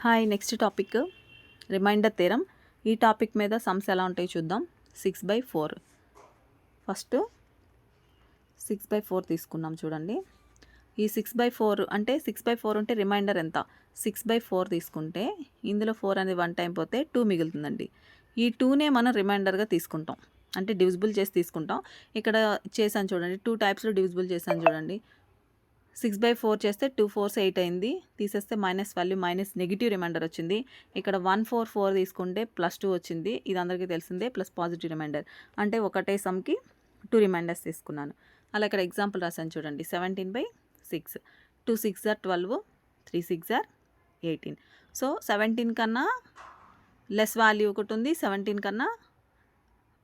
Hi, next topic remainder theorem. ఈ topic మీద sums ఎలా ఉంటాయో చూద్దాం. 6/4. ఫస్ట్ 6/4 తీసుకున్నాం చూడండి. ఈ 6/4 అంటే 6/4 ఉంటే రిమైండర్ ఎంత? 6/4 తీసుకుంటే ఇందులో 4 అనేది 1 టైం పోతే 2 మిగులుతుందండి. ఈ 2నే మనం రిమైండర్గా తీసుకుంటాం, అంటే డివిజిబుల్ చేసి తీసుకుంటాం. ఇక్కడ చేశాను చూడండి, 2 టైప్స్లో డివిజిబుల్ చేశాను చూడండి. 6/4 చేస్తే 2 4s 8 అయింది, తీసేస్తే minus value minus negative remainder వచ్చింది. ఇక్కడ 1 4 4 తీసుకుంటే +2 వచ్చింది, ఇది అందరికీ తెలిసిందే. ప్లస్ పాజిటివ్ రిమైండర్ అంటే ఒకటే సమ్కి 2 రిమైండర్స్ తీసుకున్నాను. అలా ఇక్కడ ఎగ్జాంపుల్ రాశాను చూడండి. 17/6, 2 6 are 12, 3 6 are 18. సో 17 కన్నా లెస్ వాల్యూ ఒకటి ఉంది, 17 కన్నా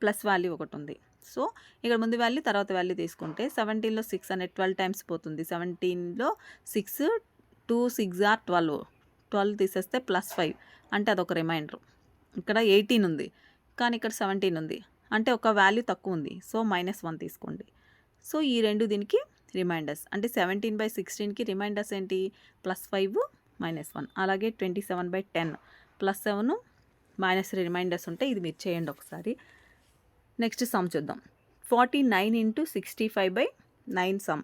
ప్లస్ వాల్యూ ఒకటి ఉంది. సో ఇక్కడ ముందు వాల్యూ తర్వాత వాల్యూ తీసుకుంటే 17లో 6 అనేది 12 టైమ్స్ పోతుంది. 17లో 6, 2 6 are 12, 12 తీసేస్తే +5 అంటే అదొక రిమైండర్. ఇక్కడ 18 ఉంది కానీ ఇక్కడ 17 ఉంది, అంటే ఒక వాల్యూ తక్కువ ఉంది. సో -1 తీసుకోండి. సో ఈ రెండు దీనికి రిమైండర్స్. అంటే 17/16కి రిమైండర్స్ ఏంటి? +5 -1. అలాగే 27/10 +7 -3 రిమైండర్స్ ఉంటాయి. ఇది మీరు చేయండి ఒకసారి. నెక్స్ట్ సమ్ చూద్దాం. 49 × 65/9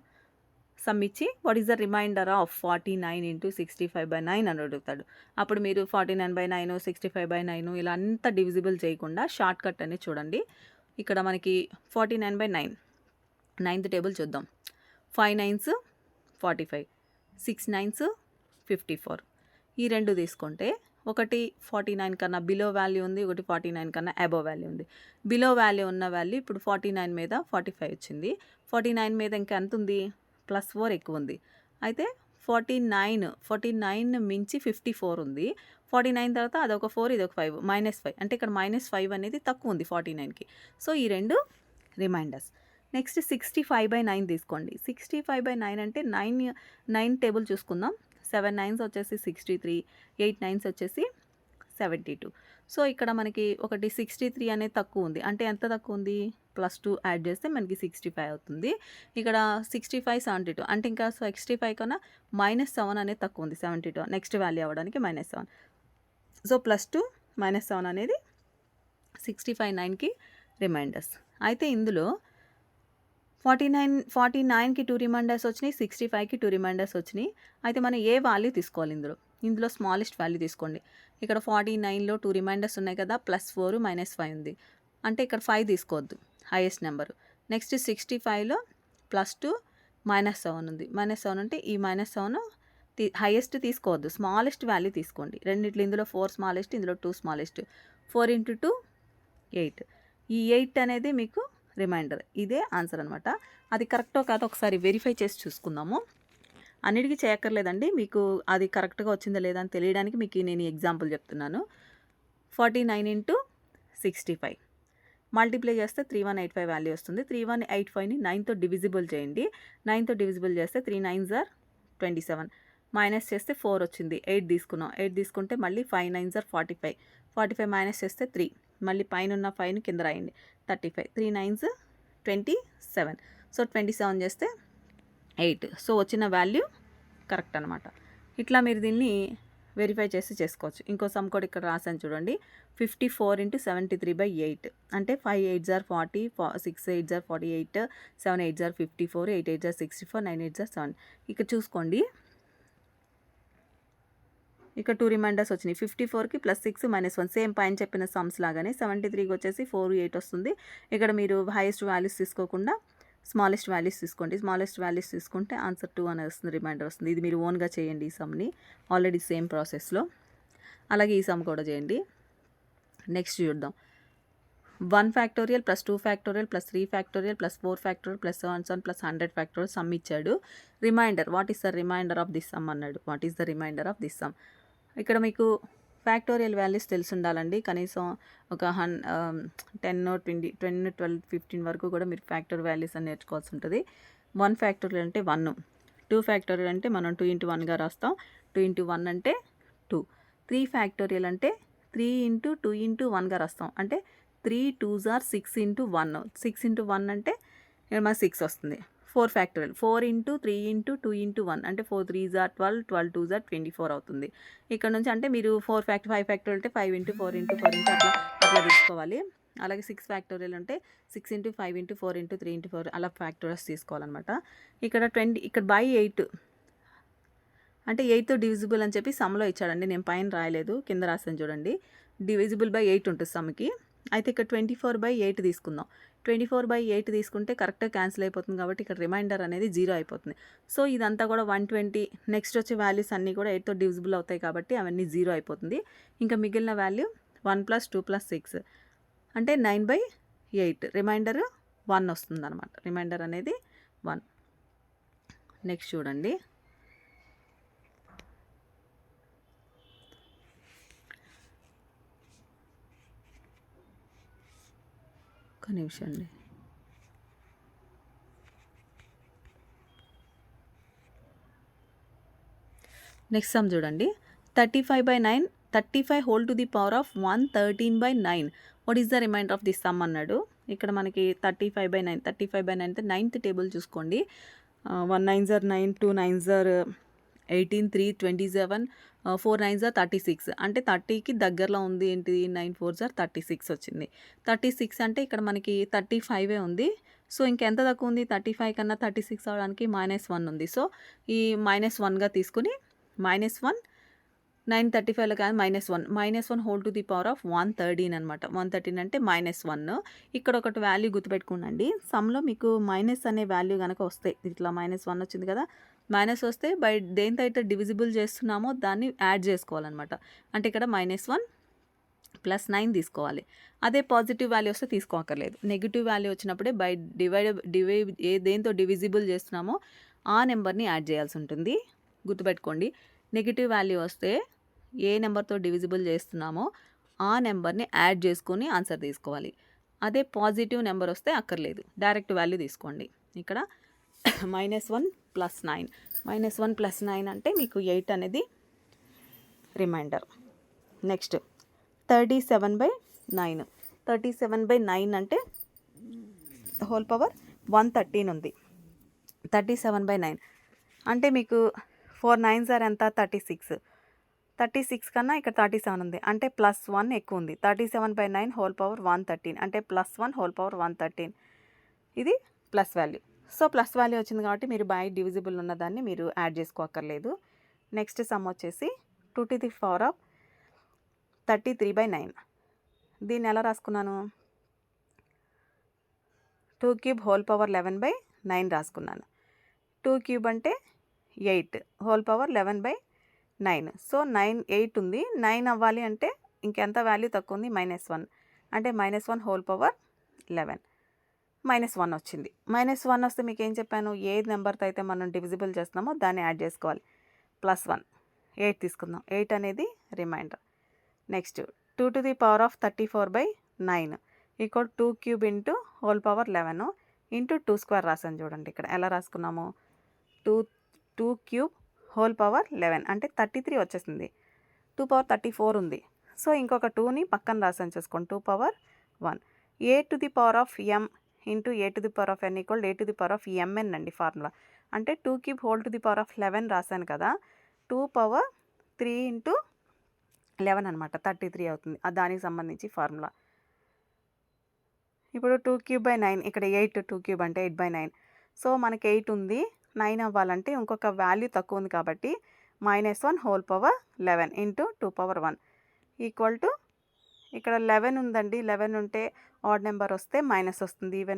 సమ్ ఇచ్చి what is the remainder of 49 × 65/9 అని అడుగుతాడు. అప్పుడు మీరు 49/9, 65/9 ఇలా అంతా డివిజిబుల్ చేయకుండా షార్ట్ కట్ అనేది చూడండి. ఇక్కడ మనకి 49/9 9th టేబుల్ చూద్దాం. 5 9s 45, 6 9s 54. ఈ రెండు తీసుకుంటే ఒకటి 49 కన్నా బిలో వాల్యూ ఉంది, ఒకటి 49 కన్నా అబోవ్ వాల్యూ ఉంది. బిలో వాల్యూ ఉన్న వాల్యూ ఇప్పుడు 49 మీద 45 వచ్చింది. 49 మీద ఇంకా ఎంత ఉంది? +4 ఎక్కువ ఉంది. అయితే 49 మించి 54 ఉంది. 49 తర్వాత అదొక 4 ఇదొక 5, -5 అంటే ఇక్కడ -5 అనేది తక్కువ ఉంది 49కి. సో ఈ రెండు రిమైండర్స్. నెక్స్ట్ 65/9 తీసుకోండి. 65/9 అంటే 9 టేబుల్ చూసుకుందాం. 7 9s వచ్చేసి 63, 8 9s వచ్చేసి 72. సో ఇక్కడ మనకి ఒకటి 63 అనేది తక్కువ ఉంది. అంటే ఎంత తక్కువ ఉంది? +2 యాడ్ చేస్తే మనకి 65 అవుతుంది. ఇక్కడ 65 72 అంటే ఇంకా 65 కన్నా -7 అనేది తక్కువ ఉంది. 72 నెక్స్ట్ వాల్యూ అవ్వడానికి -7. సో +2 -7 అనేది 65/9కి రిమైండర్స్. అయితే ఇందులో 49కి 2 రిమైండర్స్ వచ్చినాయి, 65కి 2 రిమైండర్స్ వచ్చినాయి. అయితే మనం ఏ వాల్యూ తీసుకోవాలి? ఇందులో స్మాలెస్ట్ వాల్యూ తీసుకోండి. ఇక్కడ 49లో 2 రిమైండర్స్ ఉన్నాయి కదా, +4 -5 ఉంది. అంటే ఇక్కడ 5 తీసుకోవద్దు, హైయెస్ట్ నెంబరు. నెక్స్ట్ 65లో +2 -7 ఉంది. -7 అంటే ఈ -7 హైయెస్ట్ తీసుకోవద్దు, స్మాలెస్ట్ వాల్యూ తీసుకోండి. రెండిట్లో ఇందులో 4 స్మాలెస్ట్, ఇందులో 2 స్మాలెస్ట్. 4 × 2 8. ఈ 8 అనేది మీకు రిమైండర్. ఇదే ఆన్సర్ అనమాట. అది కరెక్టో కాదో ఒకసారి వెరిఫై చేసి చూసుకుందాము. అన్నిటికీ చేయక్కర్లేదండి, మీకు అది కరెక్ట్గా వచ్చిందా లేదా అని తెలియడానికి మీకు నేను ఎగ్జాంపుల్ చెప్తున్నాను. 49 × 65 మల్టిప్లై చేస్తే 3185 వాల్యూ వస్తుంది. 3185ని 9తో డివిజిబుల్ చేయండి. 9తో డివిజిబుల్ చేస్తే 3 9s are 27, మైనస్ చేస్తే 4 వచ్చింది. 8 తీసుకున్నాం. 8 తీసుకుంటే మళ్ళీ 5 9s are 45, 45 మైనస్ చేస్తే 3, మళ్ళీ పైన ఉన్న 5ని కింద రాయండి. 35, 3 9s 27. సో 27 చేస్తే 8. సో వచ్చిన వాల్యూ కరెక్ట్ అనమాట. ఇట్లా మీరు దీన్ని వెరిఫై చేసి చేసుకోవచ్చు. ఇంకో సమ్ కూడా ఇక్కడ రాసాను చూడండి. 54 × 73/8 అంటే 5 8s are 40, 6 8s are 48, 7 8s are 54, 8 8s are 64, 9 8s are 7. ఇక్కడ చూసుకోండి, ఇక్కడ 2 రిమైండర్స్ వచ్చినాయి. 54కి +6 -1 సేమ్ పైన చెప్పిన సమ్స్ లాగానే. 73కి వచ్చేసి 4 8 వస్తుంది. ఇక్కడ మీరు హైయెస్ట్ వాల్యూస్ తీసుకోకుండా స్మాలెస్ట్ వాల్యూస్ తీసుకోండి. స్మాలెస్ట్ వాల్యూస్ తీసుకుంటే ఆన్సర్ 2 అనేది వస్తుంది, రిమైండర్ వస్తుంది. ఇది మీరు ఓన్గా చేయండి ఈ సమ్ని, ఆల్రెడీ సేమ్ ప్రాసెస్లో. అలాగే ఈ సమ్ కూడా చేయండి. నెక్స్ట్ చూద్దాం. 1 factorial +2 factorial +3 factorial +4 factorial +7 +100 factorial sum ఇచ్చాడు. Remainder, what is the remainder of this sum అన్నాడు. What is the remainder of this sum? ఇక్కడ మీకు ఫ్యాక్టోరియల్ వాల్యూస్ తెలిసి ఉండాలండి. కనీసం ఒక 10 20 12 15 వరకు కూడా మీరు ఫ్యాక్టోరియల్ వాల్యూస్ అని నేర్చుకోవాల్సి ఉంటుంది. 1 ఫ్యాక్టోరియల్ అంటే 1, 2 ఫ్యాక్టోరియల్ అంటే మనం 2 × 1గా రాస్తాం, 2 × 1 అంటే 2. 3 ఫ్యాక్టోరియల్ అంటే 3 × 2 × 1గా రాస్తాం, అంటే 3 2s are 6 × 1. 6 × 1 అంటే ఇక్కడ మనకు 6 వస్తుంది. 4 ఫ్యాక్టోరియల్ 4 ఇంటూ 3 ఇంటూ 2 ఇంటూ 1 అంటే 4 3s ఆర్ 12, 12 2s ఆర్ 24 అవుతుంది. ఇక్కడ నుంచి అంటే మీరు 5 ఫ్యాక్టోరియల్ అంటే 5 ఇంటూ 4 ఇంటూ 4 ఇంటూ అట్లా తీసుకోవాలి. అలాగే 6 ఫ్యాక్టోరియల్ అంటే 6 ఇంటూ 5 ఇంటూ 4 ఇంటూ 3 ఇంటూ 4 అలా ఫ్యాక్టోరియల్స్ తీసుకోవాలన్నమాట. ఇక్కడ 20 ఇక్కడ బై 8 అంటే 8తో డివిజిబుల్ అని చెప్పి సమ్లో ఇచ్చాడండి. నేను పైన రాయలేదు, కింద రాసాను చూడండి. డివిజిబుల్ బై 8 ఉంటుంది సమ్కి. అయితే ఇక్కడ 24/8 తీసుకుందాం. 24/8 తీసుకుంటే కరెక్ట్గా క్యాన్సిల్ అయిపోతుంది కాబట్టి ఇక్కడ రిమైండర్ అనేది 0 అయిపోతుంది. సో ఇదంతా కూడా 120 నెక్స్ట్ వచ్చే వాల్యూస్ అన్నీ కూడా 8తో డివిజిబుల్ అవుతాయి కాబట్టి అవన్నీ 0 అయిపోతుంది. ఇంకా మిగిలిన వాల్యూ 1 + 2 + 6 అంటే 9/8 రిమైండర్ 1 వస్తుంది అనమాట. రిమైండర్ అనేది 1. నెక్స్ట్ చూడండి, ఒక నిమిషం అండి. నెక్స్ట్ సమ్ చూడండి, 35/9 35 whole to the power of 113/9 what is the remainder of this sum అన్నాడు. ఇక్కడ మనకి 35/9 అంటే 9th టేబుల్ చూసుకోండి. 1 9s are 9, 2 9s are 18, 3 27, 4 9s are 36 అంటే 30కి దగ్గరలో ఉంది. ఏంటిది 9 4s are 36 వచ్చింది. 36 అంటే ఇక్కడ మనకి 35 ఉంది. సో ఇంకెంత తక్కువ ఉంది, 35 కన్నా 36 అవడానికి -1 ఉంది. సో ఈ -1గా తీసుకుని -1 9 35లో కాదు -1 whole to the power of 113 అనమాట. 113 అంటే -1. ఇక్కడ ఒకటి వాల్యూ గుర్తుపెట్టుకోండి. సమ్లో మీకు మైనస్ అనే వాల్యూ కనుక వస్తే ఇట్లా -1 వచ్చింది కదా, మైనస్ వస్తే బై దేంతో అయితే డివిజిబుల్ చేస్తున్నామో దాన్ని యాడ్ చేసుకోవాలన్నమాట. అంటే ఇక్కడ -1 + 9 తీసుకోవాలి. అదే పాజిటివ్ వాల్యూ వస్తే తీసుకోకర్లేదు. నెగిటివ్ వాల్యూ వచ్చినప్పుడే బై దేంతో డివిజిబుల్ చేస్తున్నామో ఆ నెంబర్ని యాడ్ చేయాల్సి ఉంటుంది. గుర్తుపెట్టుకోండి, నెగిటివ్ వాల్యూ వస్తే ఏ నెంబర్తో డివిజిబుల్ చేస్తున్నామో ఆ నెంబర్ని యాడ్ చేసుకొని ఆన్సర్ తీసుకోవాలి. అదే పాజిటివ్ నెంబర్ వస్తే అక్కర్లేదు, డైరెక్ట్ వాల్యూ తీసుకోండి. ఇక్కడ -1 + 9 -1 + 9 అంటే మీకు 8 అనేది రిమైండర్. నెక్స్ట్ 37/9 37/9 అంటే హోల్ పవర్ 113 ఉంది. 37/9 అంటే మీకు 4 9s are ఎంత 36 కన్నా ఇక్కడ 37 ఉంది అంటే +1 ఎక్కువ ఉంది. 37/9 హోల్ పవర్ 113 అంటే +1 హోల్ పవర్ 113 ఇది plus value. So plus value వచ్చింది కాబట్టి మీరు బై డివిజిబుల్ ఉన్నదాన్ని మీరు యాడ్ చేసుకోకర్లేదు. నెక్స్ట్ సమ్ వచ్చేసి 2 to the power of 33/9 దీన్ని ఎలా రాసుకున్నాను, 2 cube హోల్ పవర్ 11/9 రాసుకున్నాను. 2 cube అంటే 8 హోల్ పవర్ 11/9. సో 8 ఉంది. 9 అవ్వాలి అంటే ఇంకెంత వాల్యూ తక్కువ ఉంది, -1 అంటే -1 హోల్ పవర్ 11 -1 వచ్చింది. -1 వస్తే మీకు ఏం చెప్పాను, ఏ నెంబర్తో అయితే మనం డివిజిబుల్ చేస్తున్నామో దాన్ని యాడ్ చేసుకోవాలి. +1 8 తీసుకుందాం. 8 అనేది remainder. Next 2 to the power of 34/9 equal 2 cube into whole power 11 into 2 square రాసాను చూడండి. ఇక్కడ ఎలా రాసుకున్నాము, 2 cube హోల్ పవర్ 11 అంటే 33 వచ్చేసింది. 2 power 34 ఉంది. సో ఇంకొక 2ని పక్కన రాసాను చూసుకోండి, 2 power 1. a to the power of m into a to the power of n equal a to the power of mn అండి ఫార్ములా. అంటే 2 cube whole to the power of 11 రాసాను కదా, 2 power 3 ఇంటూ 11 అనమాట 33 అవుతుంది. దానికి సంబంధించి ఫార్ములా. ఇప్పుడు 2 cube/9 ఇక్కడ 8 2 cube అంటే 8/9. సో మనకి 8 ఉంది, 9 అవ్వాలంటే ఇంకొక వాల్యూ తక్కువ ఉంది కాబట్టి -1 whole power 11 into 2 power 1 equal to ఇక్కడ 11 ఉందండి. 11 ఉంటే ఆడ్ నెంబర్ వస్తే మైనస్ వస్తుంది, ఈవెన్